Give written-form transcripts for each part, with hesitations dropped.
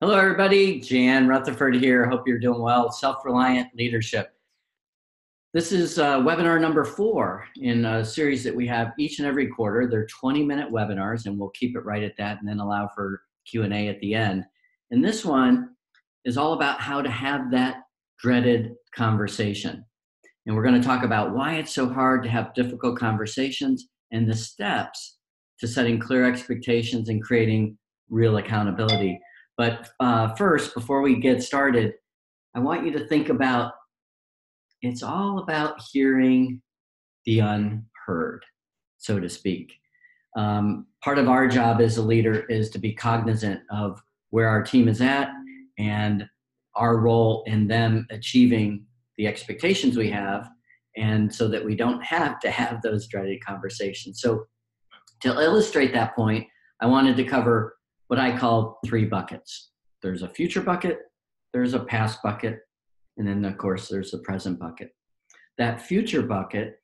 Hello, everybody. Jan Rutherford here. Hope you're doing well. Self-Reliant Leadership. This is webinar number 4 in a series that we have each and every quarter. They're 20-minute webinars, and we'll keep it right at that and then allow for Q&A at the end. And this one is all about how to have that dreaded conversation. And we're going to talk about why it's so hard to have difficult conversations and the steps to setting clear expectations and creating real accountability. But first, before we get started, I want you to think about, it's all about hearing the unheard, so to speak. Part of our job as a leader is to be cognizant of where our team is at and our role in them achieving the expectations we have, and so that we don't have to have those dreaded conversations. So to illustrate that point, I wanted to cover what I call 3 buckets. There's a future bucket, there's a past bucket, and then of course there's the present bucket. That future bucket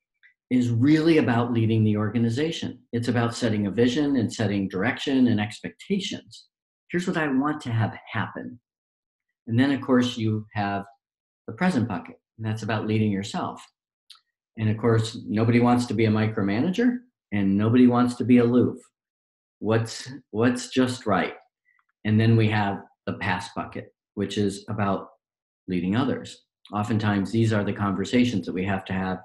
is really about leading the organization. It's about setting a vision and setting direction and expectations. Here's what I want to have happen. And then of course you have the present bucket, and that's about leading yourself. And of course, nobody wants to be a micromanager and nobody wants to be aloof. What's just right? And then we have the past bucket, which is about leading others. Oftentimes, these are the conversations that we have to have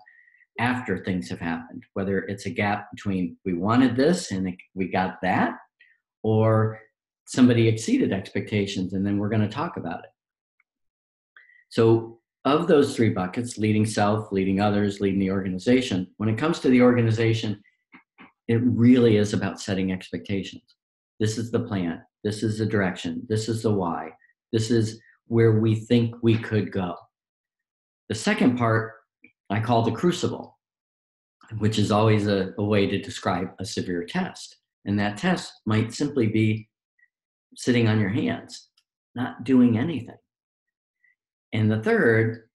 after things have happened, whether it's a gap between we wanted this and we got that, or somebody exceeded expectations and then we're going to talk about it. So of those 3 buckets, leading self, leading others, leading the organization, when it comes to the organization, it really is about setting expectations. This is the plan. This is the direction. This is the why. This is where we think we could go. The second part I call the crucible, which is always a way to describe a severe test. And that test might simply be sitting on your hands, not doing anything. And the third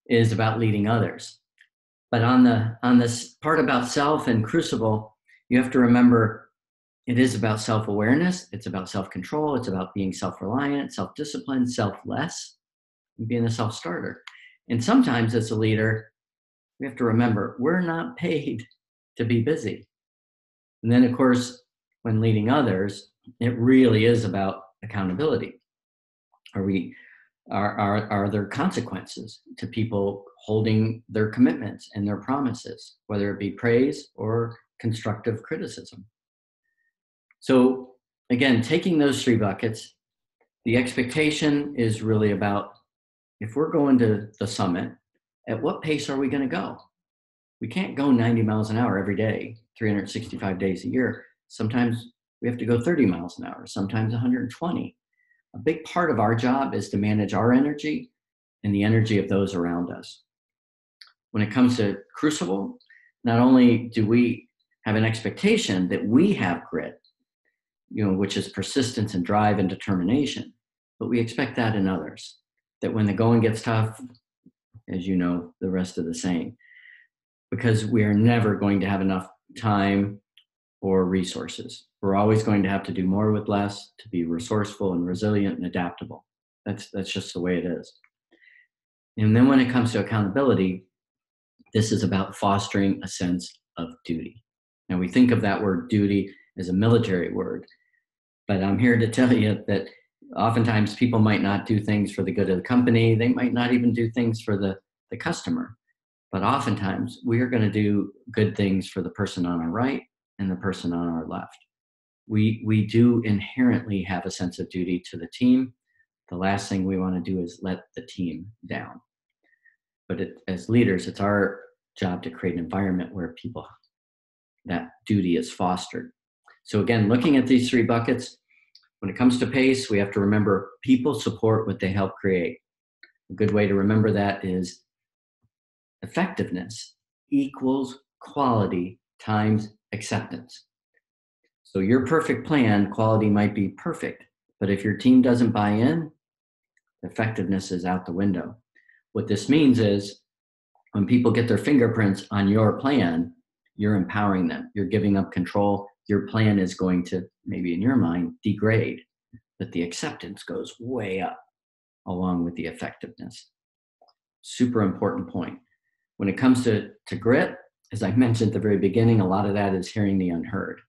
is about leading others. But on this part about self and crucible, you have to remember it is about self-awareness, it's about self-control, it's about being self-reliant, self-disciplined, selfless, and being a self-starter. And sometimes as a leader, we have to remember we're not paid to be busy. And then of course, when leading others, it really is about accountability. Are there consequences to people holding their commitments and their promises, whether it be praise or constructive criticism? So again, taking those 3 buckets, the expectation is really about, if we're going to the summit, at what pace are we going to go? We can't go 90 miles an hour every day, 365 days a year. Sometimes we have to go 30 miles an hour, sometimes 120. A big part of our job is to manage our energy and the energy of those around us. When it comes to crucible, not only do we have an expectation that we have grit, which is persistence and drive and determination, but we expect that in others, that when the going gets tough, as you know, the rest of the saying, because we are never going to have enough time or resources. We're always going to have to do more with less, to be resourceful and resilient and adaptable. That's just the way it is. And then when it comes to accountability, this is about fostering a sense of duty. Now we think of that word duty as a military word, but I'm here to tell you that oftentimes people might not do things for the good of the company. They might not even do things for the customer, but oftentimes we are going to do good things for the person on our right and the person on our left. We do inherently have a sense of duty to the team. The last thing we want to do is let the team down. But as leaders, it's our job to create an environment where that duty is fostered. So again, looking at these 3 buckets, when it comes to pace, we have to remember people support what they help create. A good way to remember that is effectiveness equals quality times acceptance. So your perfect plan, quality might be perfect, but if your team doesn't buy in, effectiveness is out the window. What this means is when people get their fingerprints on your plan, you're empowering them. You're giving up control. Your plan is going to, maybe in your mind, degrade. but the acceptance goes way up along with the effectiveness. Super important point. When it comes to grit, as I mentioned at the very beginning, a lot of that is hearing the unheard.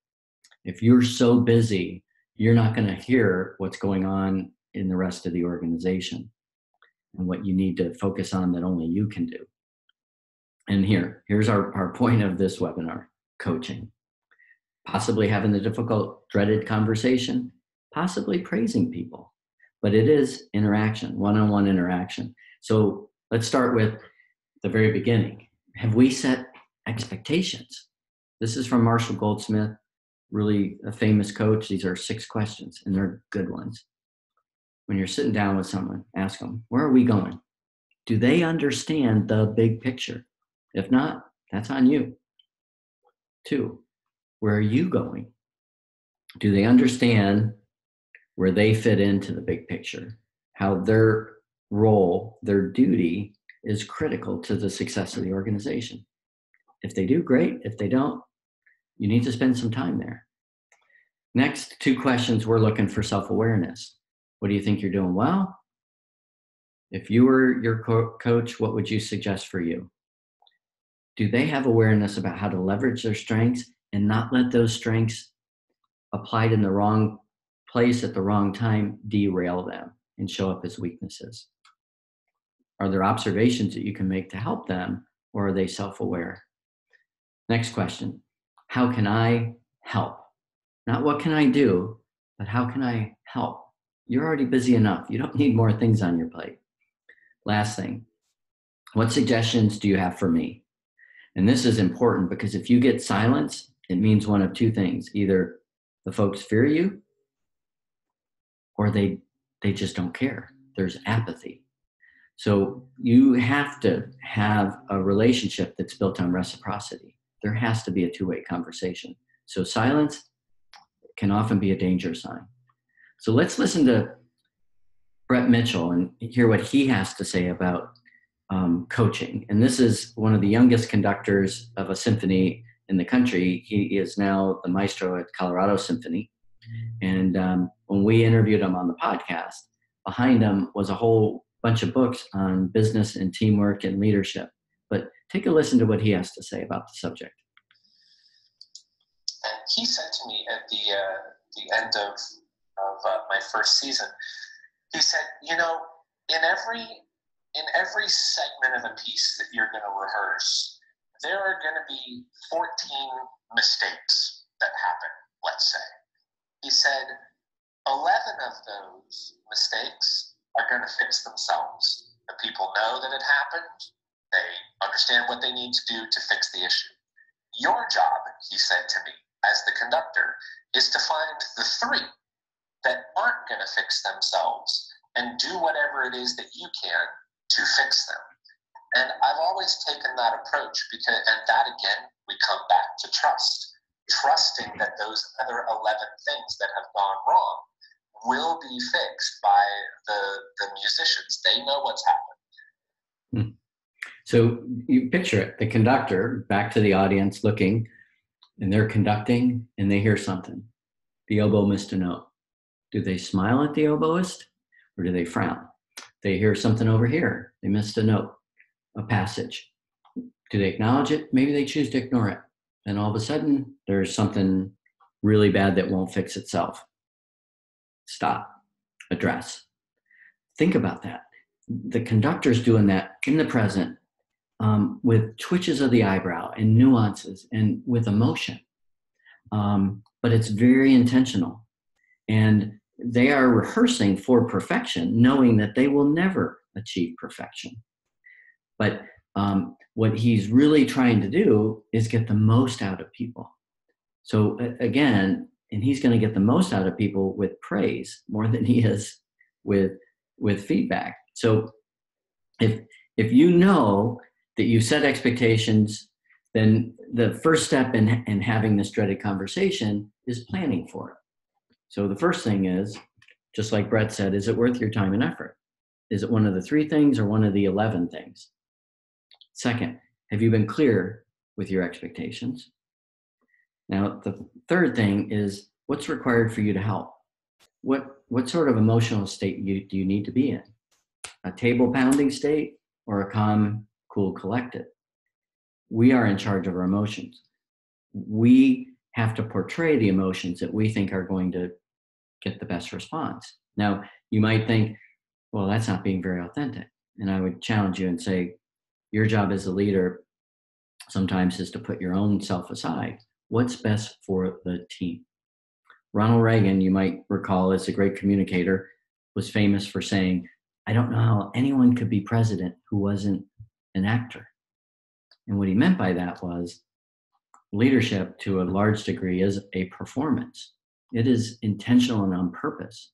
If you're so busy, you're not going to hear what's going on in the rest of the organization and what you need to focus on that only you can do. And here's our point of this webinar: coaching. Possibly having the difficult, dreaded conversation, possibly praising people, but it is interaction, one-on-one interaction. So let's start with the very beginning. Have we set expectations? This is from Marshall Goldsmith, really a famous coach. These are 6 questions, and they're good ones. When you're sitting down with someone, ask them, where are we going? Do they understand the big picture? If not, that's on you. 2, where are you going? Do they understand where they fit into the big picture? How their role, their duty is critical to the success of the organization. If they do, great. If they don't, you need to spend some time there. Next 2 questions, we're looking for self-awareness. What do you think you're doing well? If you were your coach, what would you suggest for you? Do they have awareness about how to leverage their strengths and not let those strengths applied in the wrong place at the wrong time derail them and show up as weaknesses? Are there observations that you can make to help them, or are they self-aware? Next question, how can I help? Not what can I do, but how can I help? You're already busy enough. You don't need more things on your plate. Last thing, what suggestions do you have for me? And this is important because if you get silence, it means one of 2 things. Either the folks fear you or they just don't care. There's apathy. So you have to have a relationship that's built on reciprocity. There has to be a 2-way conversation. So silence can often be a danger sign. So let's listen to Brett Mitchell and hear what he has to say about coaching. And this is one of the youngest conductors of a symphony in the country. He is now the maestro at Colorado Symphony. And when we interviewed him on the podcast, behind him was a whole bunch of books on business and teamwork and leadership. But take a listen to what he has to say about the subject. And he said to me at the end of my first season, he said, you know, in every segment of a piece that you're going to rehearse, there are going to be 14 mistakes that happen, let's say. He said 11 of those mistakes are going to fix themselves. The people know that it happened. They understand what they need to do to fix the issue. Your job, he said to me, as the conductor, is to find the 3 that aren't going to fix themselves and do whatever it is that you can to fix them. And I've always taken that approach and that again, we come back to trust. Trusting that those other 11 things that have gone wrong will be fixed by the musicians. They know what's happened. So you picture it, the conductor back to the audience looking, and they're conducting and they hear something. The oboe missed a note. Do they smile at the oboist or do they frown? They hear something over here. They missed a note, a passage. Do they acknowledge it? Maybe they choose to ignore it. And all of a sudden, there's something really bad that won't fix itself. Stop. Address. Think about that. The conductor's doing that in the present with twitches of the eyebrow and nuances and with emotion. But it's very intentional. And they are rehearsing for perfection, knowing that they will never achieve perfection. But what he's really trying to do is get the most out of people. So again, and he's going to get the most out of people with praise more than he is with feedback. So if you know that you set expectations, then the first step in having this dreaded conversation is planning for it. So the first thing is, just like Brett said, is it worth your time and effort? Is it one of the 3 things or one of the 11 things? Second, have you been clear with your expectations? Now, the third thing is, what's required for you to help? what sort of emotional state do you need to be in? A table pounding state or a calm, cool, collected? We are in charge of our emotions. We have to portray the emotions that we think are going to get the best response. Now, you might think, well, that's not being very authentic. And I would challenge you and say, your job as a leader sometimes is to put your own self aside. What's best for the team? Ronald Reagan, you might recall, as a great communicator, was famous for saying, I don't know how anyone could be president who wasn't an actor. And what he meant by that was leadership, to a large degree, is a performance. It is intentional and on purpose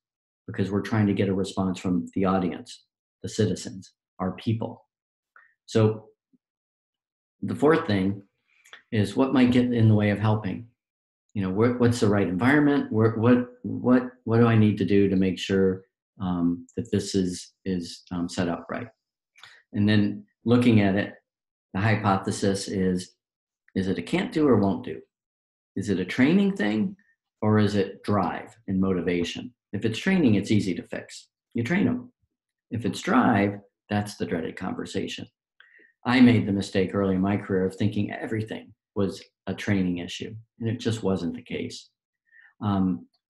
because we're trying to get a response from the audience, the citizens, our people. So the fourth thing is what might get in the way of helping. You know, what's the right environment? What do I need to do to make sure that this is set up right? And then looking at it, the hypothesis is it a can't do or won't do? Is it a training thing or is it drive and motivation? If it's training, it's easy to fix. You train them. If it's drive, that's the dreaded conversation. I made the mistake early in my career of thinking everything was a training issue, and it just wasn't the case.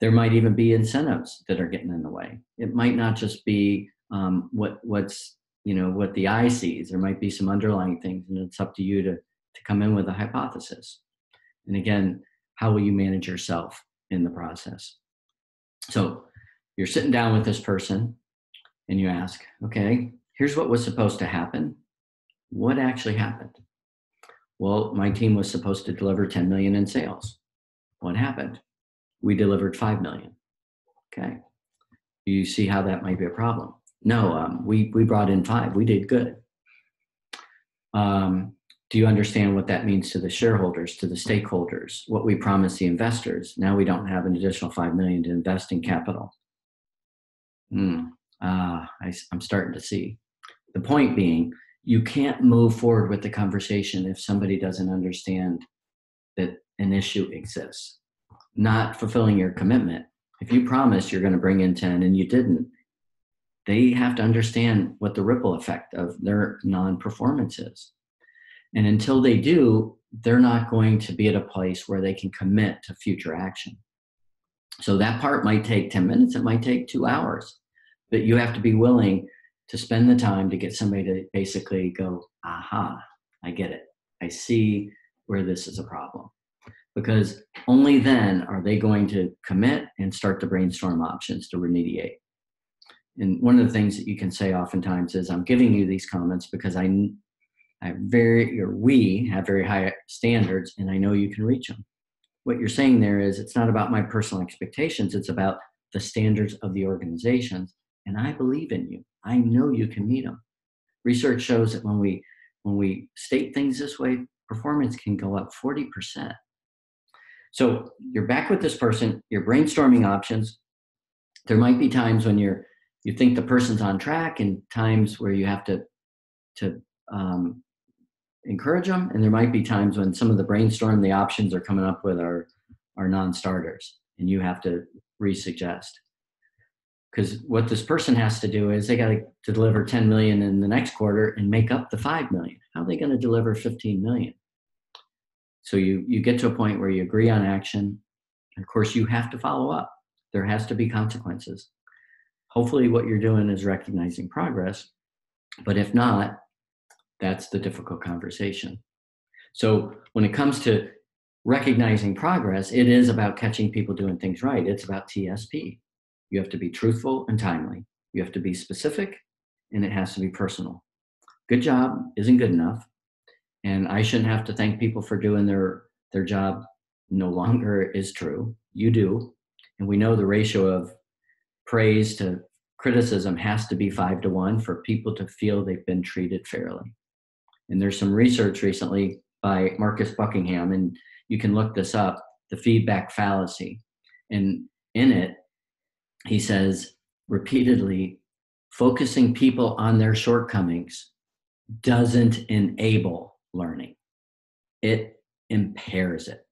There might even be incentives that are getting in the way. It might not just be what the eye sees. There might be some underlying things, and it's up to you to come in with a hypothesis. And again, how will you manage yourself in the process? So you're sitting down with this person, and you ask, okay, here's what was supposed to happen. What actually happened? Well, my team was supposed to deliver 10 million in sales. What happened? We delivered 5 million. Okay. You see how that might be a problem? No, we brought in 5. We did good. Do you understand what that means to the shareholders, to the stakeholders, what we promised the investors? Now we don't have an additional 5 million to invest in capital. I'm starting to see. The point being, you can't move forward with the conversation if somebody doesn't understand that an issue exists. Not fulfilling your commitment. If you promised you're going to bring in 10 and you didn't, they have to understand what the ripple effect of their non-performance is. And until they do, they're not going to be at a place where they can commit to future action. So that part might take 10 minutes. It might take 2 hours. But you have to be willing to spend the time to get somebody to basically go, aha, I get it. I see where this is a problem. Because only then are they going to commit and start to brainstorm options to remediate. And one of the things that you can say oftentimes is, I'm giving you these comments because we have very high standards and I know you can reach them. What you're saying there is, it's not about my personal expectations. It's about the standards of the organizations. And I believe in you. I know you can meet them. Research shows that when we state things this way, performance can go up 40%. So you're back with this person, you're brainstorming options. There might be times when you think the person's on track and times where you have to encourage them. And there might be times when some of the options are coming up with are non-starters and you have to re-suggest. Because what this person has to do is they got to deliver 10 million in the next quarter and make up the 5 million. How are they going to deliver 15 million? So you get to a point where you agree on action. And of course, you have to follow up. There has to be consequences. Hopefully what you're doing is recognizing progress. But if not, that's the difficult conversation. So when it comes to recognizing progress, it is about catching people doing things right. It's about TSP. You have to be truthful and timely. You have to be specific, and it has to be personal. Good job isn't good enough. And I shouldn't have to thank people for doing their job. No longer is true. You do. And we know the ratio of praise to criticism has to be 5-to-1 for people to feel they've been treated fairly. And there's some research recently by Marcus Buckingham, and you can look this up, the feedback fallacy. And in it, he says repeatedly, focusing people on their shortcomings doesn't enable learning. It impairs it.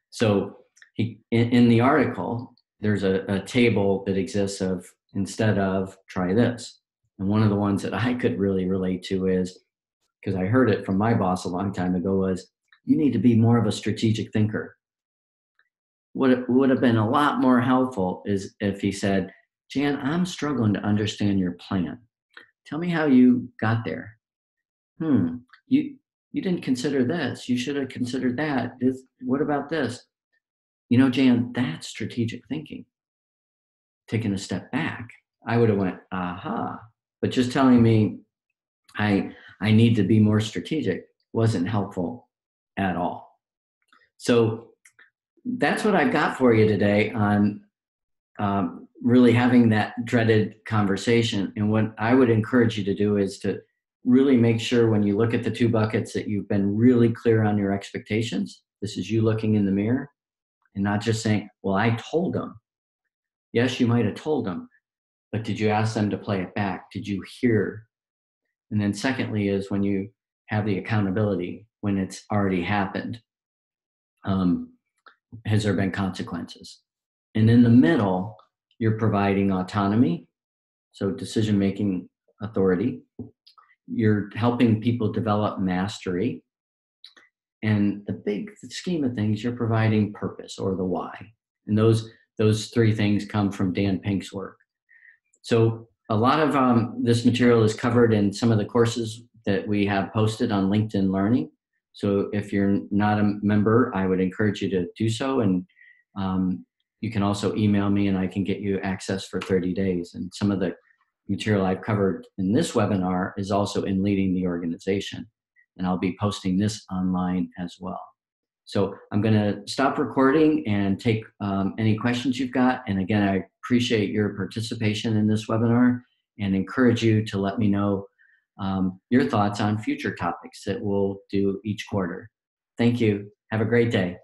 So in the article, there's a table that exists of, instead of, try this. And one of the ones that I could really relate to is, because I heard it from my boss a long time ago, was you need to be more of a strategic thinker. What would have been a lot more helpful is if he said, Jan, I'm struggling to understand your plan. Tell me how you got there. You didn't consider this. You should have considered that. What about this? You know, Jan, that's strategic thinking. Taking a step back, I would have went, aha. But just telling me I need to be more strategic wasn't helpful at all. So that's what I've got for you today on really having that dreaded conversation. And what I would encourage you to do is to really make sure when you look at the two buckets that you've been really clear on your expectations. This is you looking in the mirror and not just saying, well, I told them. Yes, you might have told them, but did you ask them to play it back? Did you hear? And then secondly is when you have the accountability, when it's already happened, has there been consequences? And in the middle, you're providing autonomy, so decision-making authority. You're helping people develop mastery. And the big scheme of things, you're providing purpose, or the why. And those three things come from Dan Pink's work. So a lot of this material is covered in some of the courses that we have posted on LinkedIn Learning. So if you're not a member, I would encourage you to do so. And you can also email me and I can get you access for 30 days. And some of the material I've covered in this webinar is also in Leading the Organization. And I'll be posting this online as well. So I'm going to stop recording and take any questions you've got. And again, I appreciate your participation in this webinar and encourage you to let me know your thoughts on future topics that we'll do each quarter. Thank you. Have a great day.